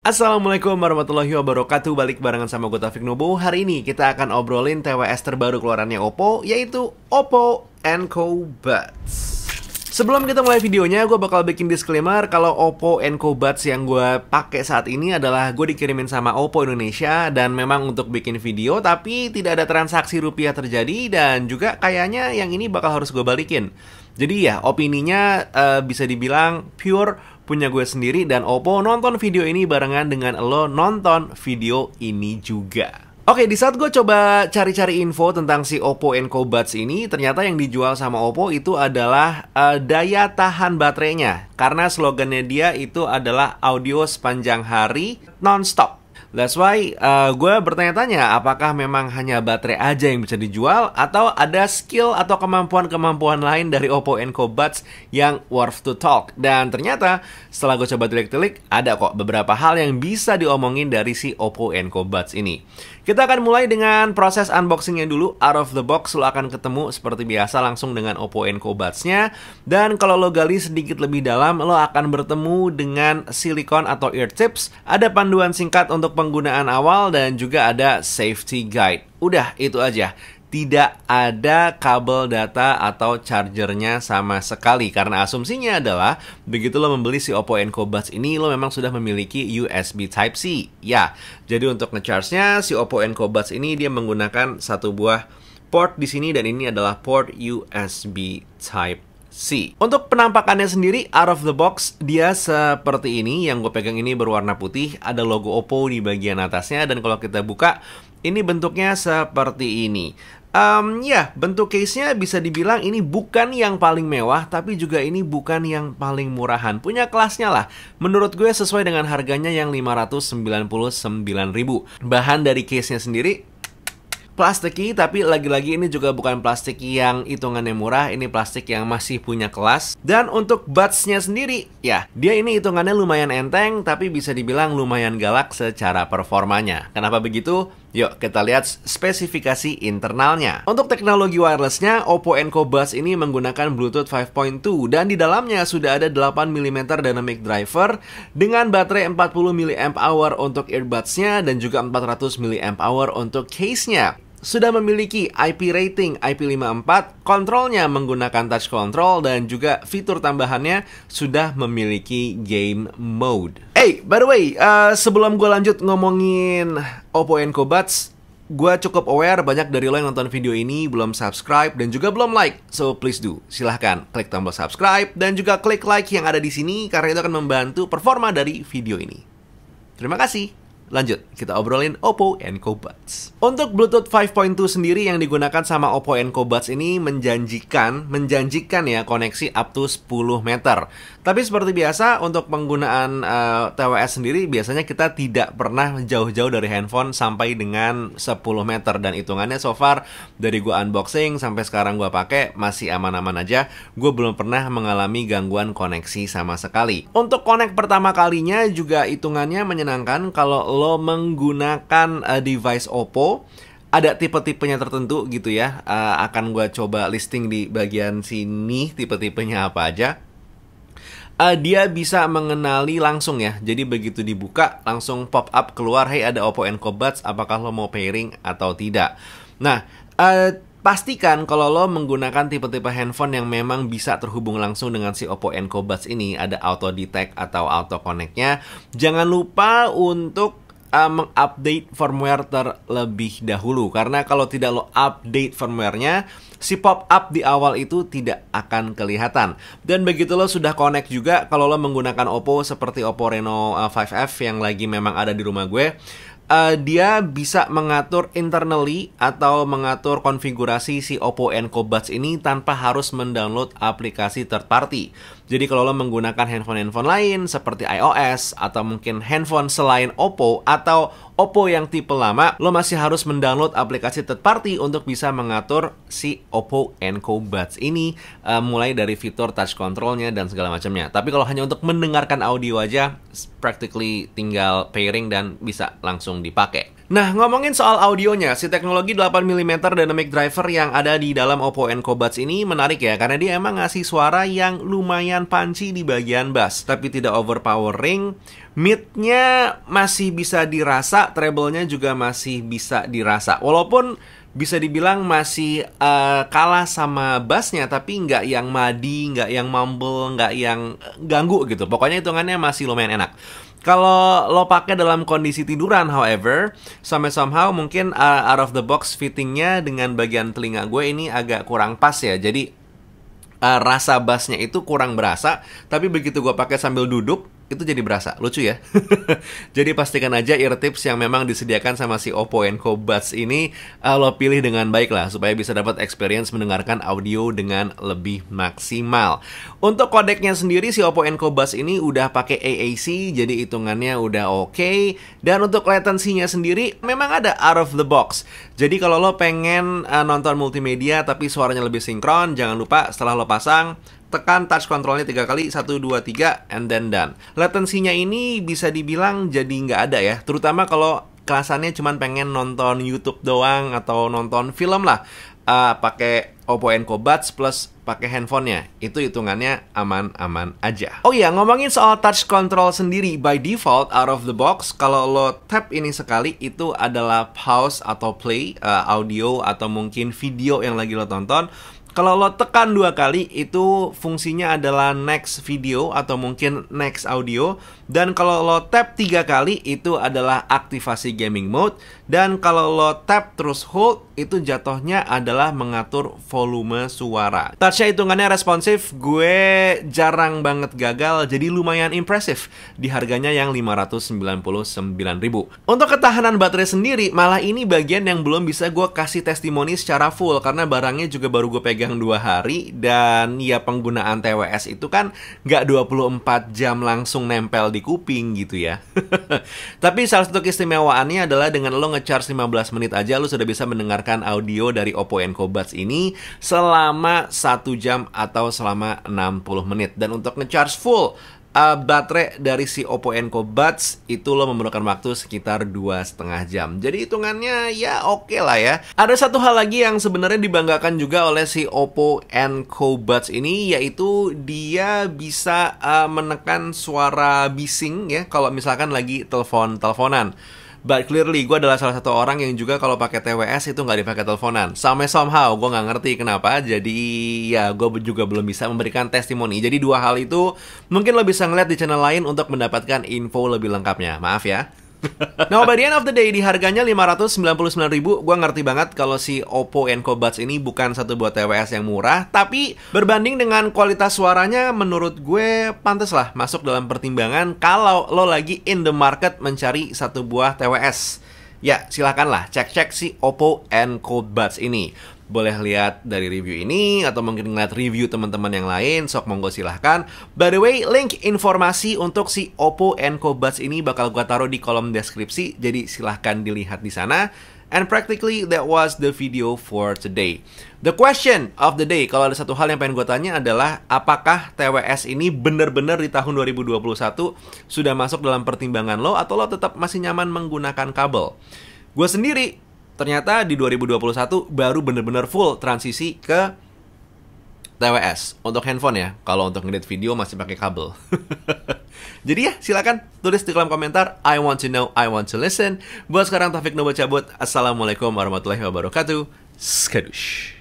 Assalamualaikum warahmatullahi wabarakatuh. Balik barengan sama gue Taufik Nubu. Hari ini kita akan obrolin TWS terbaru keluarannya Oppo, yaitu Oppo Enco Buds. Sebelum kita mulai videonya, gue bakal bikin disclaimer kalau Oppo Enco Buds yang gue pakai saat ini adalah gue dikirimin sama Oppo Indonesia dan memang untuk bikin video, tapi tidak ada transaksi rupiah terjadi dan juga kayaknya yang ini bakal harus gue balikin. Jadi ya, opininya bisa dibilang pure punya gue sendiri dan Oppo nonton video ini barengan dengan lo nonton video ini juga. Oke, di saat gue coba cari-cari info tentang si Oppo Enco Buds ini, ternyata yang dijual sama Oppo itu adalah daya tahan baterainya. Karena slogannya dia itu adalah audio sepanjang hari non-stop. That's why gue bertanya-tanya apakah memang hanya baterai aja yang bisa dijual atau ada skill atau kemampuan-kemampuan lain dari Oppo Enco Buds yang worth to talk. Dan ternyata setelah gue coba tilik-tilik ada kok beberapa hal yang bisa diomongin dari si Oppo Enco Buds ini. Kita akan mulai dengan proses unboxingnya dulu. Out of the box lo akan ketemu seperti biasa langsung dengan Oppo Enco Buds-nya. Dan kalau lo gali sedikit lebih dalam, lo akan bertemu dengan silikon atau ear tips. Ada panduan singkat untuk penggunaan awal dan juga ada safety guide. Udah, itu aja. Tidak ada kabel data atau chargernya sama sekali. Karena asumsinya adalah begitu lo membeli si Oppo Enco Buds ini, lo memang sudah memiliki USB Type-C. Ya, jadi untuk nge-charge-nya si Oppo Enco Buds ini dia menggunakan satu buah port di sini dan ini adalah port USB Type-C. Untuk penampakannya sendiri, out of the box, dia seperti ini. Yang gue pegang ini berwarna putih, ada logo Oppo di bagian atasnya. Dan kalau kita buka, ini bentuknya seperti ini. Ya, bentuk case-nya bisa dibilang ini bukan yang paling mewah, tapi juga ini bukan yang paling murahan. Punya kelasnya lah. Menurut gue sesuai dengan harganya yang 599.000. Bahan dari case-nya sendiri plastiki, tapi lagi-lagi ini juga bukan plastik yang hitungannya murah, ini plastik yang masih punya kelas. Dan untuk buds-nya sendiri, ya, dia ini hitungannya lumayan enteng, tapi bisa dibilang lumayan galak secara performanya. Kenapa begitu? Yuk kita lihat spesifikasi internalnya. Untuk teknologi wirelessnya, Oppo Enco Buds ini menggunakan Bluetooth 5.2 dan di dalamnya sudah ada 8mm dynamic driver dengan baterai 40 mAh untuk earbuds-nya dan juga 400 mAh untuk case-nya. Sudah memiliki IP rating IP54, kontrolnya menggunakan touch control dan juga fitur tambahannya sudah memiliki game mode. Hey, by the way, sebelum gue lanjut ngomongin Oppo Enco Buds, gue cukup aware banyak dari lo yang nonton video ini belum subscribe dan juga belum like. So please do, silahkan klik tombol subscribe dan juga klik like yang ada di sini karena itu akan membantu performa dari video ini. Terima kasih. Lanjut, kita obrolin Oppo Enco Buds. Untuk Bluetooth 5.2 sendiri yang digunakan sama Oppo Enco Buds ini menjanjikan ya koneksi up to 10 meter. Tapi seperti biasa untuk penggunaan TWS sendiri biasanya kita tidak pernah jauh-jauh dari handphone sampai dengan 10 meter. Dan hitungannya so far dari gua unboxing sampai sekarang gua pakai masih aman-aman aja. Gue belum pernah mengalami gangguan koneksi sama sekali. Untuk connect pertama kalinya juga hitungannya menyenangkan kalau lo menggunakan device Oppo. Ada tipe-tipenya tertentu gitu ya. Akan gue coba listing di bagian sini tipe-tipenya apa aja. Dia bisa mengenali langsung ya. Jadi begitu dibuka langsung pop up keluar, hey ada Oppo Enco Buds, apakah lo mau pairing atau tidak. Nah, pastikan kalau lo menggunakan tipe-tipe handphone yang memang bisa terhubung langsung dengan si Oppo Enco Buds ini, ada auto detect atau auto connect-nya. Jangan lupa untuk mengupdate firmware terlebih dahulu. Karena kalau tidak lo update firmware-nya, si pop-up di awal itu tidak akan kelihatan. Dan begitu lo sudah connect juga, kalau lo menggunakan Oppo seperti Oppo Reno 5F yang lagi memang ada di rumah gue, dia bisa mengatur internally atau mengatur konfigurasi si Oppo Enco Buds ini tanpa harus mendownload aplikasi third party. Jadi kalau lo menggunakan handphone-handphone lain seperti iOS atau mungkin handphone selain Oppo atau Oppo yang tipe lama, lo masih harus mendownload aplikasi third party untuk bisa mengatur si Oppo Enco Buds ini, mulai dari fitur touch controlnya dan segala macamnya. Tapi kalau hanya untuk mendengarkan audio aja, practically tinggal pairing dan bisa langsung langsung dipakai. Nah, ngomongin soal audionya, si teknologi 8mm dynamic driver yang ada di dalam Oppo Enco Buds ini menarik ya, karena dia emang ngasih suara yang lumayan punchy di bagian bass, tapi tidak overpowering. Mid-nya masih bisa dirasa, treble-nya juga masih bisa dirasa. Walaupun bisa dibilang masih kalah sama bassnya, tapi nggak yang madi, nggak yang mumble, nggak yang ganggu gitu. Pokoknya hitungannya masih lumayan enak. Kalau lo pakai dalam kondisi tiduran, however, somehow mungkin out of the box fittingnya dengan bagian telinga gue ini agak kurang pas ya. Jadi rasa bassnya itu kurang berasa, tapi begitu gue pakai sambil duduk, itu jadi berasa. Lucu ya. Jadi pastikan aja ear tips yang memang disediakan sama si Oppo Enco Buds ini lo pilih dengan baik lah, supaya bisa dapat experience mendengarkan audio dengan lebih maksimal. Untuk kodeknya sendiri, si Oppo Enco Buds ini udah pakai AAC, jadi hitungannya udah oke. Dan untuk latency-nya sendiri memang ada out of the box. Jadi kalau lo pengen nonton multimedia tapi suaranya lebih sinkron, jangan lupa setelah lo pasang, tekan touch controlnya 3 kali, 1, 2, 3, and then done. Latensinya ini bisa dibilang jadi nggak ada ya, terutama kalau kelasannya cuman pengen nonton YouTube doang atau nonton film lah. Pakai Oppo Enco Buds plus pakai handphonenya, itu hitungannya aman-aman aja. Oh iya, ngomongin soal touch control sendiri, by default out of the box, kalau lo tap ini sekali, itu adalah pause atau play audio atau mungkin video yang lagi lo tonton. Kalau lo tekan 2 kali, itu fungsinya adalah next video atau mungkin next audio. Dan kalau lo tap 3 kali, itu adalah aktivasi gaming mode. Dan kalau lo tap terus hold, itu jatuhnya adalah mengatur volume suara. Touch-nya hitungannya responsif, gue jarang banget gagal, jadi lumayan impresif di harganya yang 599.000. Untuk ketahanan baterai sendiri, malah ini bagian yang belum bisa gue kasih testimoni secara full, karena barangnya juga baru gue pegang 2 hari, dan ya penggunaan TWS itu kan nggak 24 jam langsung nempel di kuping gitu ya. Tapi salah satu keistimewaannya adalah dengan lo nge-charge 15 menit aja, lo sudah bisa mendengarkan audio dari Oppo Enco Buds ini selama 1 jam atau selama 60 menit. Dan untuk nge-charge full baterai dari si Oppo Enco Buds itu lo memerlukan waktu sekitar 2,5 jam. Jadi hitungannya ya oke lah ya. Ada satu hal lagi yang sebenarnya dibanggakan juga oleh si Oppo Enco Buds ini, yaitu dia bisa menekan suara bising ya kalau misalkan lagi teleponan. But clearly, gue adalah salah satu orang yang juga kalau pakai TWS itu nggak dipakai teleponan. Somehow, gue nggak ngerti kenapa. Jadi ya gue juga belum bisa memberikan testimoni. Jadi 2 hal itu mungkin lo bisa ngeliat di channel lain untuk mendapatkan info lebih lengkapnya. Maaf ya. Nah, by the end of the day, di harganya 599.000, gue ngerti banget kalau si Oppo Enco Buds ini bukan satu buah TWS yang murah, tapi berbanding dengan kualitas suaranya, menurut gue pantas lah masuk dalam pertimbangan kalau lo lagi in the market mencari satu buah TWS. Ya, silakanlah cek-cek si Oppo Enco Buds ini. Boleh lihat dari review ini atau mungkin ngeliat review teman-teman yang lain, sok monggo silahkan. By the way, link informasi untuk si Oppo Enco Buds ini bakal gua taruh di kolom deskripsi, jadi silahkan dilihat di sana. And practically that was the video for today. The question of the day, kalau ada satu hal yang pengen gue tanya adalah, apakah TWS ini benar-benar di tahun 2021 sudah masuk dalam pertimbangan lo, atau lo tetap masih nyaman menggunakan kabel? Gue sendiri ternyata di 2021 baru bener-bener full transisi ke TWS untuk handphone ya. Kalau untuk ngedit video masih pakai kabel. Jadi ya, silakan tulis di kolom komentar. I want to know, I want to listen. Buat sekarang Taufik Nobo cabut. Assalamualaikum warahmatullahi wabarakatuh. Skadush.